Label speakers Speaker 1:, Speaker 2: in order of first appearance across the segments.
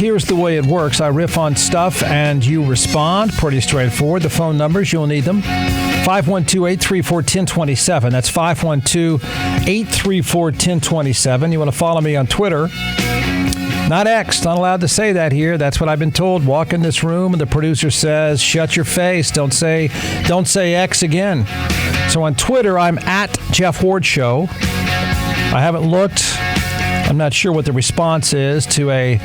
Speaker 1: Here's the way it works. I riff on stuff and you respond. Pretty straightforward. The phone numbers, you'll need them. 512-834-1027. That's 512-834-1027. You want to follow me on Twitter. Not X. Not allowed to say that here. That's what I've been told. Walk in this room and the producer says, shut your face. Don't say X again. So on Twitter, I'm at Jeff Ward Show. I haven't looked. I'm not sure what the response is to a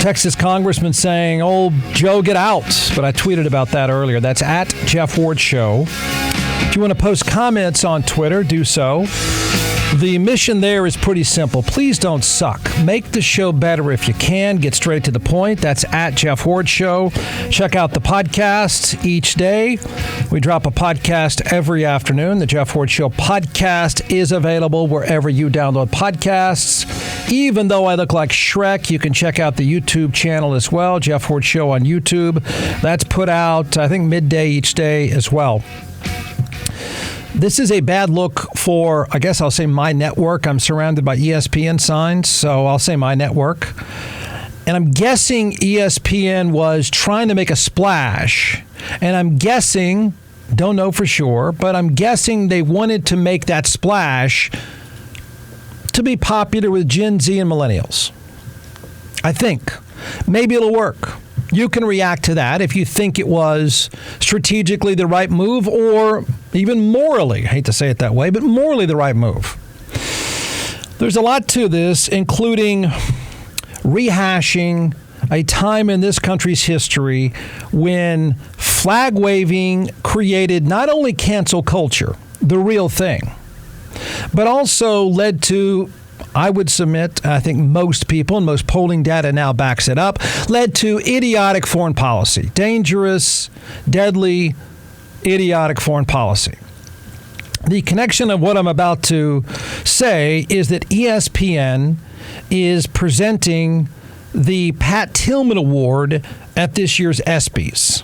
Speaker 1: Texas congressman saying, "Oh, Joe, get out." But I tweeted about that earlier. That's at Jeff Ward Show. If you want to post comments on Twitter, do so. The mission there is pretty simple. Please don't suck. Make the show better if you can. Get straight to the point. That's at Jeff Ward Show. Check out the podcast each day. We drop a podcast every afternoon. The Jeff Ward Show podcast is available wherever you download podcasts. Even though I look like Shrek, you can check out the YouTube channel as well. Jeff Ward Show on YouTube. That's put out, I think, midday each day as well. This is a bad look for, I guess I'll say, my network. I'm surrounded by ESPN signs, so I'll say my network. And I'm guessing ESPN was trying to make a splash. And I'm guessing, don't know for sure, but I'm guessing they wanted to make that splash to be popular with Gen Z and millennials. I think. Maybe it'll work. You can react to that if you think it was strategically the right move or even morally, I hate to say it that way, but morally the right move. There's a lot to this, including rehashing a time in this country's history when flag waving created not only cancel culture, the real thing, but also led to, I would submit, I think most people, and most polling data now backs it up, led to idiotic foreign policy. Dangerous, deadly, idiotic foreign policy. The connection of what I'm about to say is that ESPN is presenting the Pat Tillman Award at this year's ESPYs.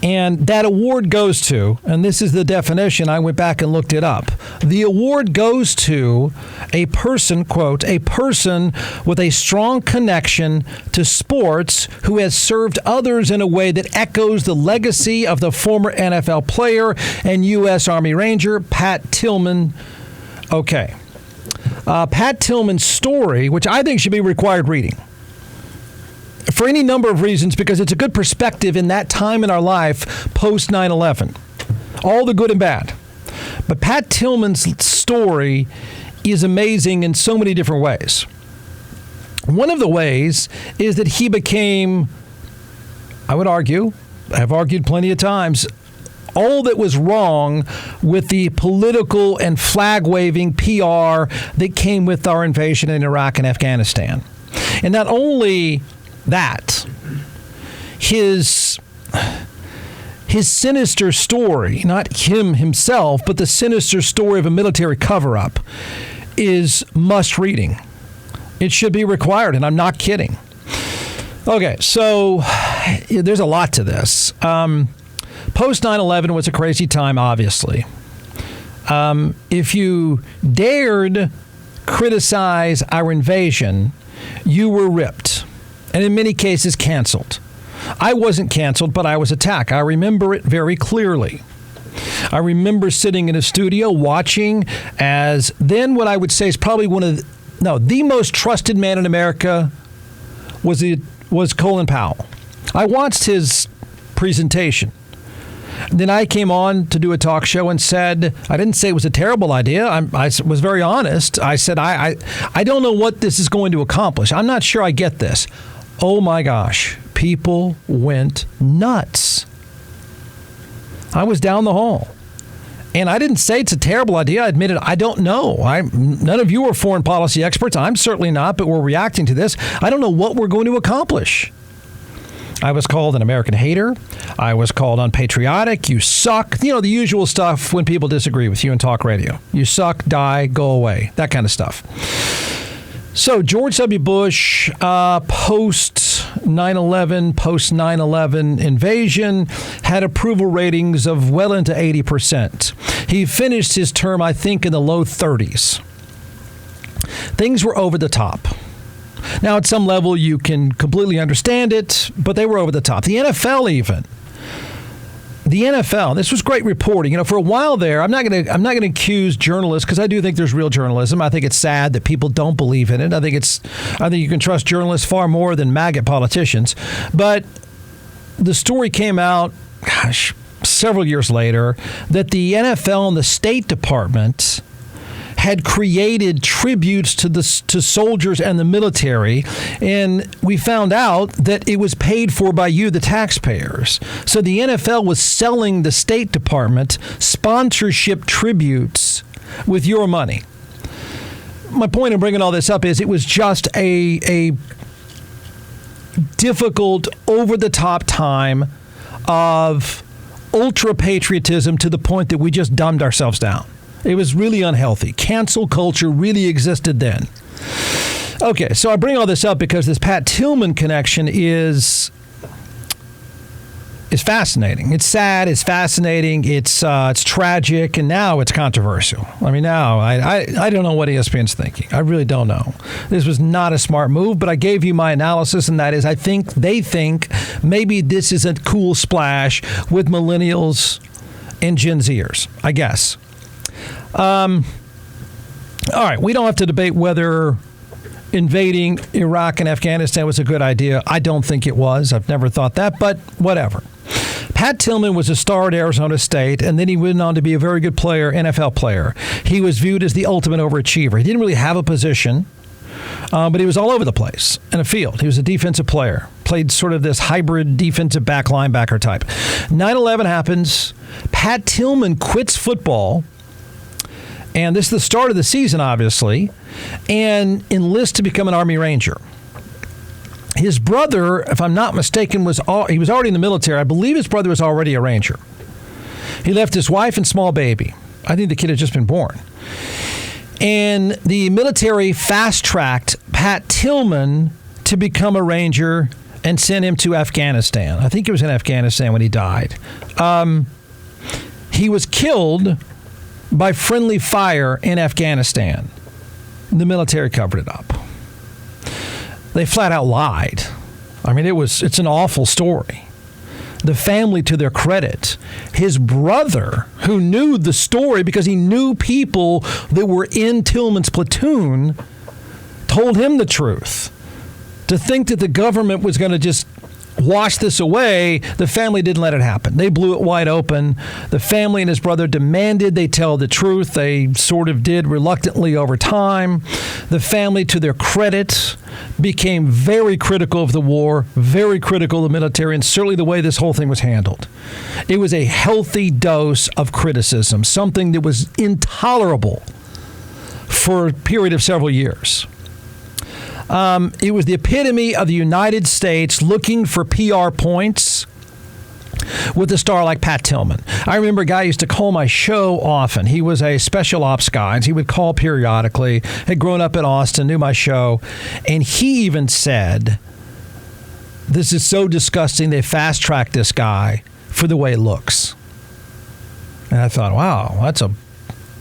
Speaker 1: And that award goes to, and this is the definition, I went back and looked it up. The award goes to a person, quote, a person with a strong connection to sports who has served others in a way that echoes the legacy of the former NFL player and U.S. Army Ranger, Pat Tillman. Okay. Pat Tillman's story, which I think should be required reading, for any number of reasons, because it's a good perspective in that time in our life post 9/11, all the good and bad. But Pat Tillman's story is amazing in so many different ways. One of the ways is that he became, I would argue, I've argued plenty of times, all that was wrong with the political and flag-waving PR that came with our invasion in Iraq and Afghanistan. And not only that, his sinister story, not him himself, but the sinister story of a military cover-up is must-reading. It should be required, and I'm not kidding. Okay, so there's a lot to this. Post 9/11 was a crazy time, obviously. If you dared criticize our invasion, you were ripped. And in many cases, canceled. I wasn't canceled, but I was attacked. I remember it very clearly. I remember sitting in a studio watching as then what I would say is probably the most trusted man in America was Colin Powell. I watched his presentation. Then I came on to do a talk show and said, I didn't say it was a terrible idea. I was very honest. I said, I don't know what this is going to accomplish. I'm not sure I get this. Oh my gosh, people went nuts. I was down the hall. And I didn't say it's a terrible idea. I admitted I don't know. None of you are foreign policy experts. I'm certainly not, but we're reacting to this. I don't know what we're going to accomplish. I was called an American hater. I was called unpatriotic. You suck. You know, the usual stuff when people disagree with you in talk radio. You suck, die, go away. That kind of stuff. So George W. Bush, post 9/11 invasion, had approval ratings of well into 80%. He finished his term, I think, in the low 30s. Things were over the top. Now, at some level, you can completely understand it, but they were over the top. The NFL even. The NFL, this was great reporting. For a while there, I'm not going to accuse journalists, because I do think there's real journalism. I think it's sad that people don't believe in it. I think you can trust journalists far more than maggot politicians. But the story came out, several years later, that the NFL and the State Department had created tributes to soldiers and the military, and we found out that it was paid for by you, the taxpayers. So the NFL was selling the State Department sponsorship tributes with your money. My point in bringing all this up is it was just a difficult, over-the-top time of ultra-patriotism to the point that we just dumbed ourselves down. It was really unhealthy. Cancel culture really existed then. Okay, so I bring all this up because this Pat Tillman connection is fascinating. It's sad. It's fascinating. It's tragic, and now it's controversial. I mean, now I don't know what ESPN's thinking. I really don't know. This was not a smart move, but I gave you my analysis, and that is I think they think maybe this is a cool splash with millennials and Gen Zers, I guess. All right, we don't have to debate whether invading Iraq and Afghanistan was a good idea. I don't think it was. I've never thought that, but whatever. Pat Tillman was a star at Arizona State, and then he went on to be a very good player, NFL player. He was viewed as the ultimate overachiever. He didn't really have a position, but he was all over the place in a field. He was a defensive player, played sort of this hybrid defensive back linebacker type. 9/11 happens. Pat Tillman quits football, and this is the start of the season, obviously, and enlists to become an Army Ranger. His brother, if I'm not mistaken, he was already in the military. I believe his brother was already a Ranger. He left his wife and small baby. I think the kid had just been born. And the military fast-tracked Pat Tillman to become a Ranger and sent him to Afghanistan. I think he was in Afghanistan when he died. He was killed by friendly fire in Afghanistan. The military covered it up. They flat out lied. I mean, it's an awful story. The family, to their credit, his brother, who knew the story because he knew people that were in Tillman's platoon, told him the truth. To think that the government was going to just wash this away, the family didn't let it happen. They blew it wide open. The family and his brother demanded they tell the truth. They sort of did reluctantly over time. The family, to their credit, became very critical of the war, very critical of the military, and certainly the way this whole thing was handled. It was a healthy dose of criticism, something that was intolerable for a period of several years. It was the epitome of the United States looking for PR points with a star like Pat Tillman. I remember a guy used to call my show often. He was a special ops guy, and he would call periodically. Had grown up in Austin, knew my show, and he even said, "This is so disgusting, they fast-tracked this guy for the way it looks." And I thought, wow,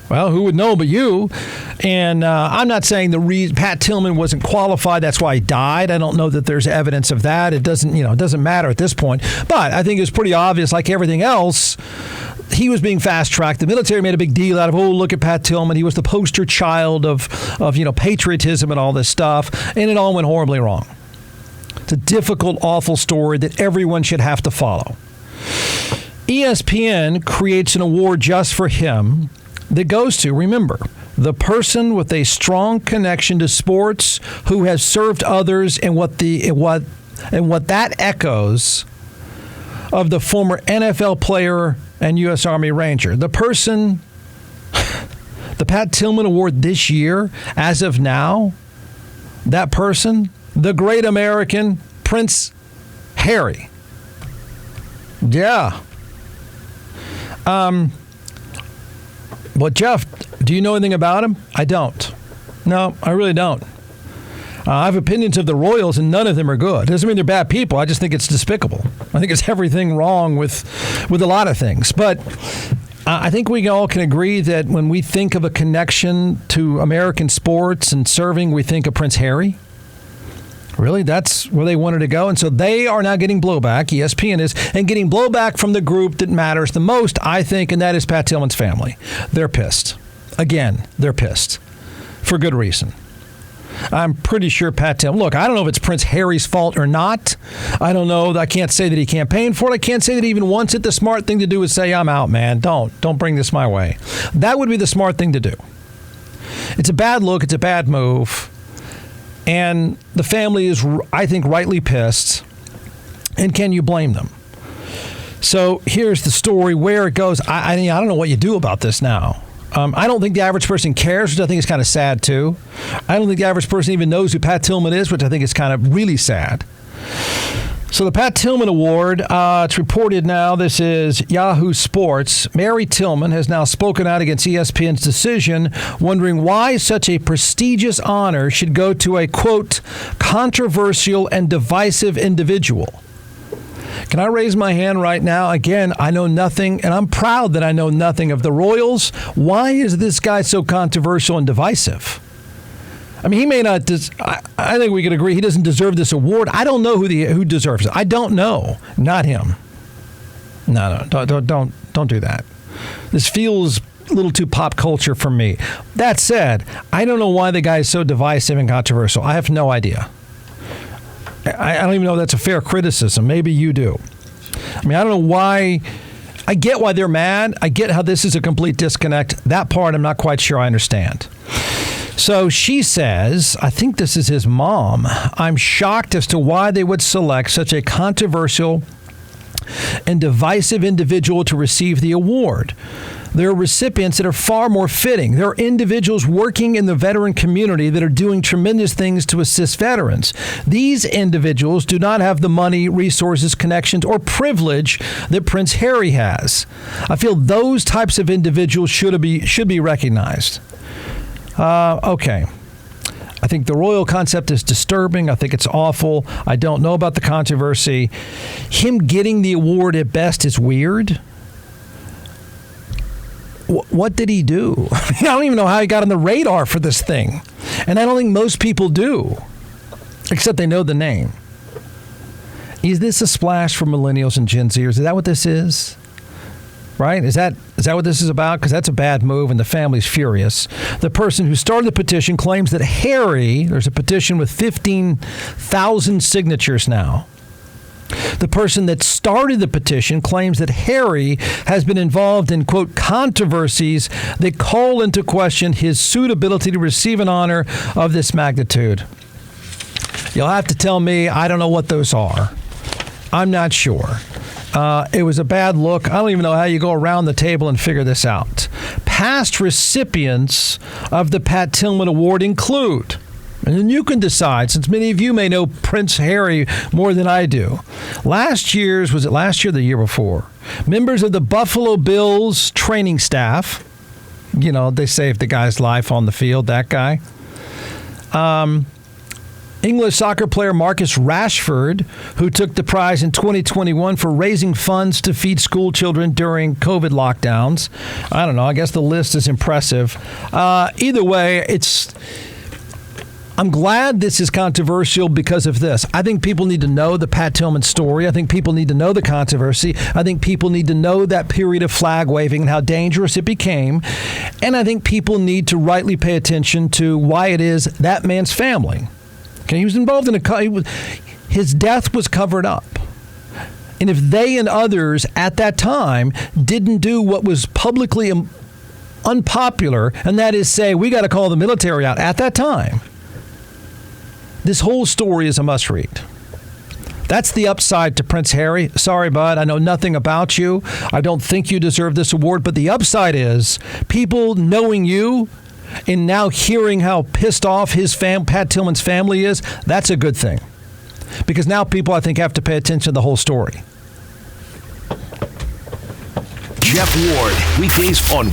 Speaker 1: well, who would know but you? And I'm not saying the reason Pat Tillman wasn't qualified, that's why he died. I don't know that there's evidence of that. It doesn't matter at this point. But I think it's pretty obvious, like everything else, he was being fast-tracked. The military made a big deal out of, look at Pat Tillman. He was the poster child of patriotism and all this stuff. And it all went horribly wrong. It's a difficult, awful story that everyone should have to follow. ESPN creates an award just for him that goes to, remember, the person with a strong connection to sports who has served others, and what that echoes of the former NFL player and U.S. Army Ranger. The person, the Pat Tillman Award this year, as of now, that person, the great American Prince Harry. Yeah. Well, Jeff, do you know anything about him? I don't. No, I really don't. I have opinions of the Royals, and none of them are good. It doesn't mean they're bad people. I just think it's despicable. I think it's everything wrong with a lot of things. But I think we all can agree that when we think of a connection to American sports and serving, we think of Prince Harry. Really? That's where they wanted to go? And so they are now getting blowback, ESPN is, and getting blowback from the group that matters the most, I think, and that is Pat Tillman's family. They're pissed. Again, they're pissed. For good reason. I'm pretty sure Pat Tillman, look, I don't know if it's Prince Harry's fault or not. I don't know. I can't say that he campaigned for it. I can't say that he even wants it. The smart thing to do is say, I'm out, man. Don't bring this my way. That would be the smart thing to do. It's a bad look. It's a bad move. And the family is, I think, rightly pissed. And can you blame them? So here's the story where it goes. I don't know what you do about this now. I don't think the average person cares, which I think is kind of sad, too. I don't think the average person even knows who Pat Tillman is, which I think is kind of really sad. So the Pat Tillman Award, it's reported now, this is Yahoo Sports. Mary Tillman has now spoken out against ESPN's decision, wondering why such a prestigious honor should go to a, quote, controversial and divisive individual. Can I raise my hand right now? Again, I know nothing, and I'm proud that I know nothing of the Royals. Why is this guy so controversial and divisive? I mean, he may not. I think we could agree he doesn't deserve this award. I don't know who deserves it. I don't know. Not him. No, don't do that. This feels a little too pop culture for me. That said, I don't know why the guy is so divisive and controversial. I have no idea. I don't even know if that's a fair criticism. Maybe you do. I mean, I don't know why. I get why they're mad. I get how this is a complete disconnect. That part I'm not quite sure I understand. So she says, I think this is his mom, I'm shocked as to why they would select such a controversial and divisive individual to receive the award. There are recipients that are far more fitting. There are individuals working in the veteran community that are doing tremendous things to assist veterans. These individuals do not have the money, resources, connections, or privilege that Prince Harry has. I feel those types of individuals should be recognized. Okay. I think the royal concept is disturbing. I think it's awful. I don't know about the controversy. Him getting the award at best is weird. What did he do? I don't even know how he got on the radar for this thing. And I don't think most people do, except they know the name. Is this a splash for millennials and Gen Zers? Is that what this is? Right? Is that what this is about? Because that's a bad move and the family's furious. The person who started the petition claims that Harry, there's a petition with 15,000 signatures now. The person that started the petition claims that Harry has been involved in, quote, controversies that call into question his suitability to receive an honor of this magnitude. You'll have to tell me, I don't know what those are. I'm not sure. It was a bad look. I don't even know how you go around the table and figure this out. Past recipients of the Pat Tillman Award include, and then you can decide, since many of you may know Prince Harry more than I do. Was it last year or the year before? Members of the Buffalo Bills training staff. You know, they saved the guy's life on the field, that guy. English soccer player Marcus Rashford, who took the prize in 2021 for raising funds to feed school children during COVID lockdowns. I don't know. I guess the list is impressive. Either way, I'm glad this is controversial because of this. I think people need to know the Pat Tillman story. I think people need to know the controversy. I think people need to know that period of flag waving and how dangerous it became. And I think people need to rightly pay attention to why it is that man's family. Okay, he was involved in his death was covered up. And if they and others at that time didn't do what was publicly unpopular, and that is say, we got to call the military out at that time, this whole story is a must read. That's the upside to Prince Harry. Sorry, bud, I know nothing about you. I don't think you deserve this award, but the upside is people knowing you and now hearing how pissed off Pat Tillman's family is, that's a good thing. Because now people, I think, have to pay attention to the whole story.
Speaker 2: Jeff Ward, weekdays on